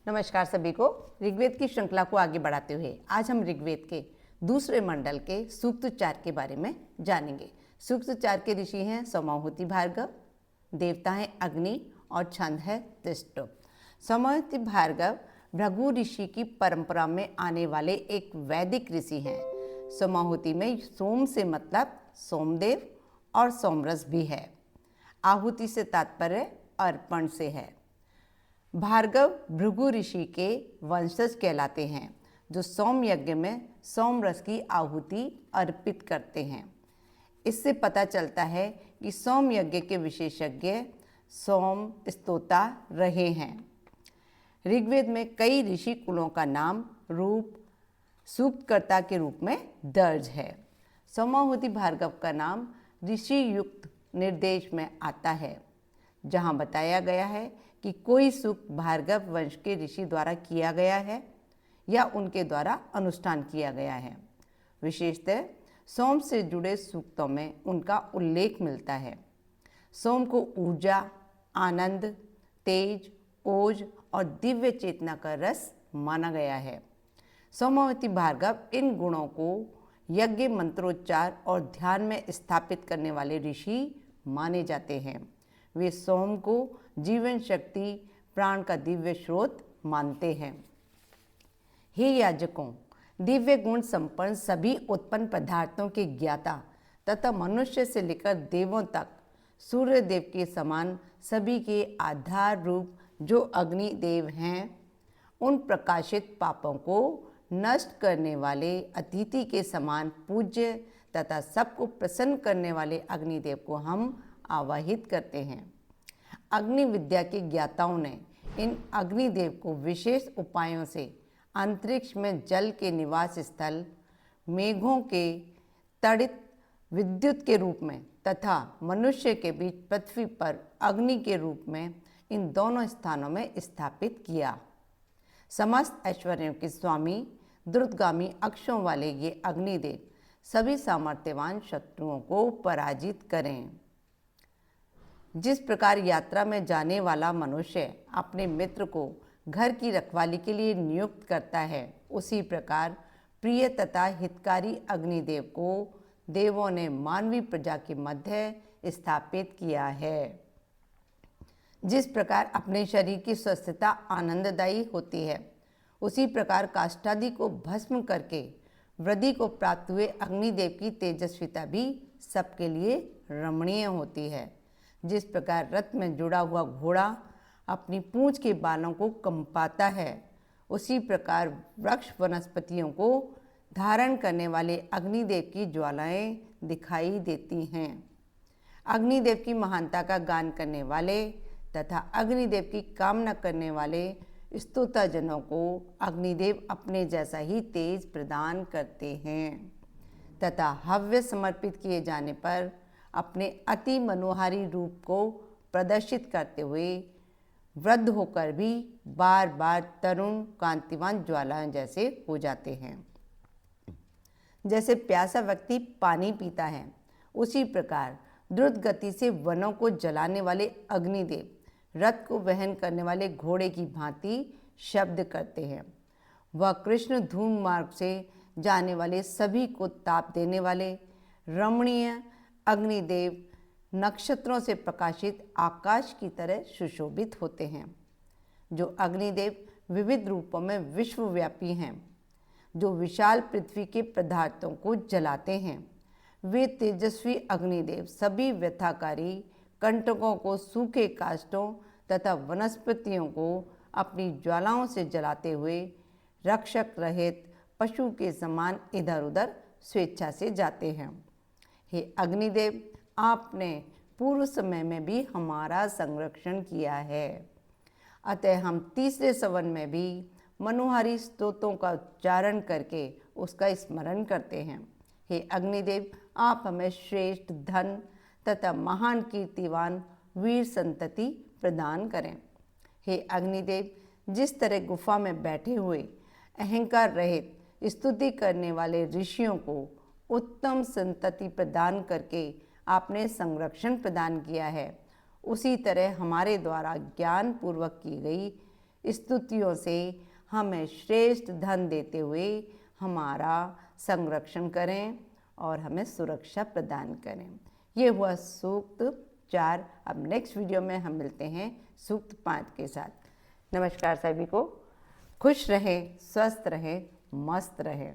नमस्कार सभी को। ऋग्वेद की श्रृंखला को आगे बढ़ाते हुए आज हम ऋग्वेद के दूसरे मंडल के सूक्त 4 के बारे में जानेंगे। सूक्त 4 के ऋषि हैं सोमाहुति भार्गव, देवता हैं अग्नि और छंद है तिष्ट। सोमाहुति भार्गव भृगु ऋषि की परंपरा में आने वाले एक वैदिक ऋषि हैं। सोमाहुति में सोम से मतलब सोमदेव और सोमरस भी है। आहुति से तात्पर्य अर्पण से है। भार्गव भृगु ऋषि के वंशज कहलाते हैं जो सोम यज्ञ में सोमरस की आहुति अर्पित करते हैं। इससे पता चलता है कि सोम यज्ञ के विशेषज्ञ सोम स्तोता रहे हैं। ऋग्वेद में कई ऋषि कुलों का नाम रूप सूक्तकर्ता के रूप में दर्ज है। सोमाहुति भार्गव का नाम ऋषि युक्त निर्देश में आता है, जहाँ बताया गया है कि कोई सूक्त भार्गव वंश के ऋषि द्वारा किया गया है या उनके द्वारा अनुष्ठान किया गया है। विशेषतः सोम से जुड़े सूक्तों में उनका उल्लेख मिलता है। सोम को ऊर्जा, आनंद, तेज, ओज और दिव्य चेतना का रस माना गया है। सोमावती भार्गव इन गुणों को यज्ञ, मंत्रोच्चार और ध्यान में स्थापित करने वाले ऋषि माने जाते हैं। वे सोम को जीवन शक्ति, प्राण का दिव्य स्रोत मानते हैं। हे याजकों, दिव्य गुण संपन्न सभी उत्पन्न पदार्थों के ज्ञाता तथा मनुष्य से लेकर देवों तक सूर्य देव के समान सभी के आधार रूप जो अग्निदेव हैं, उन प्रकाशित पापों को नष्ट करने वाले अतिथि के समान पूज्य तथा सबको प्रसन्न करने वाले अग्निदेव को हम आवाहित करते हैं। अग्नि विद्या के ज्ञाताओं ने इन अग्निदेव को विशेष उपायों से अंतरिक्ष में जल के निवास स्थल, मेघों के तड़ित विद्युत के रूप में तथा मनुष्य के बीच पृथ्वी पर अग्नि के रूप में इन दोनों स्थानों में स्थापित किया। समस्त ऐश्वर्यों के स्वामी, द्रुतगामी अक्षों वाले ये अग्निदेव सभी सामर्थ्यवान शत्रुओं को पराजित करें। जिस प्रकार यात्रा में जाने वाला मनुष्य अपने मित्र को घर की रखवाली के लिए नियुक्त करता है, उसी प्रकार प्रिय तथा हितकारी अग्निदेव को देवों ने मानवीय प्रजा के मध्य स्थापित किया है। जिस प्रकार अपने शरीर की स्वस्थता आनंददायी होती है, उसी प्रकार काष्ठादि को भस्म करके वृद्धि को प्राप्त हुए अग्निदेव की तेजस्विता भी सबके लिए रमणीय होती है। जिस प्रकार रथ में जुड़ा हुआ घोड़ा अपनी पूंछ के बालों को कंपाता है, उसी प्रकार वृक्ष वनस्पतियों को धारण करने वाले अग्निदेव की ज्वालाएं दिखाई देती हैं। अग्निदेव की महानता का गान करने वाले तथा अग्निदेव की कामना करने वाले स्तुताजनों को अग्निदेव अपने जैसा ही तेज प्रदान करते हैं तथा हव्य समर्पित किए जाने पर अपने अति मनोहारी रूप को प्रदर्शित करते हुए वृद्ध होकर भी बार बार तरुण कांतिवान ज्वालाएं जैसे हो जाते हैं। जैसे प्यासा व्यक्ति पानी पीता है, उसी प्रकार द्रुत गति से वनों को जलाने वाले अग्निदेव रथ को वहन करने वाले घोड़े की भांति शब्द करते हैं। वह कृष्ण धूम मार्ग से जाने वाले सभी को ताप देने वाले रमणीय अग्निदेव नक्षत्रों से प्रकाशित आकाश की तरह सुशोभित होते हैं। जो अग्निदेव विविध रूपों में विश्वव्यापी हैं, जो विशाल पृथ्वी के पदार्थों को जलाते हैं, वे तेजस्वी अग्निदेव सभी व्यथाकारी कंटकों को, सूखे काष्ठों तथा वनस्पतियों को अपनी ज्वालाओं से जलाते हुए रक्षक रहित पशु के समान इधर उधर स्वेच्छा से जाते हैं। हे अग्निदेव, आपने पूर्व समय में भी हमारा संरक्षण किया है, अतः हम तीसरे सवन में भी मनोहारी स्तोत्रों का उच्चारण करके उसका स्मरण करते हैं। हे अग्निदेव, आप हमें श्रेष्ठ धन तथा महान कीर्तिवान वीर संतति प्रदान करें। हे अग्निदेव, जिस तरह गुफा में बैठे हुए अहंकार रहित स्तुति करने वाले ऋषियों को उत्तम संतति प्रदान करके आपने संरक्षण प्रदान किया है, उसी तरह हमारे द्वारा ज्ञान पूर्वक की गई स्तुतियों से हमें श्रेष्ठ धन देते हुए हमारा संरक्षण करें और हमें सुरक्षा प्रदान करें। ये हुआ सूक्त 4। अब नेक्स्ट वीडियो में हम मिलते हैं सूक्त 5 के साथ। नमस्कार सभी को, खुश रहें, स्वस्थ रहें, मस्त रहें।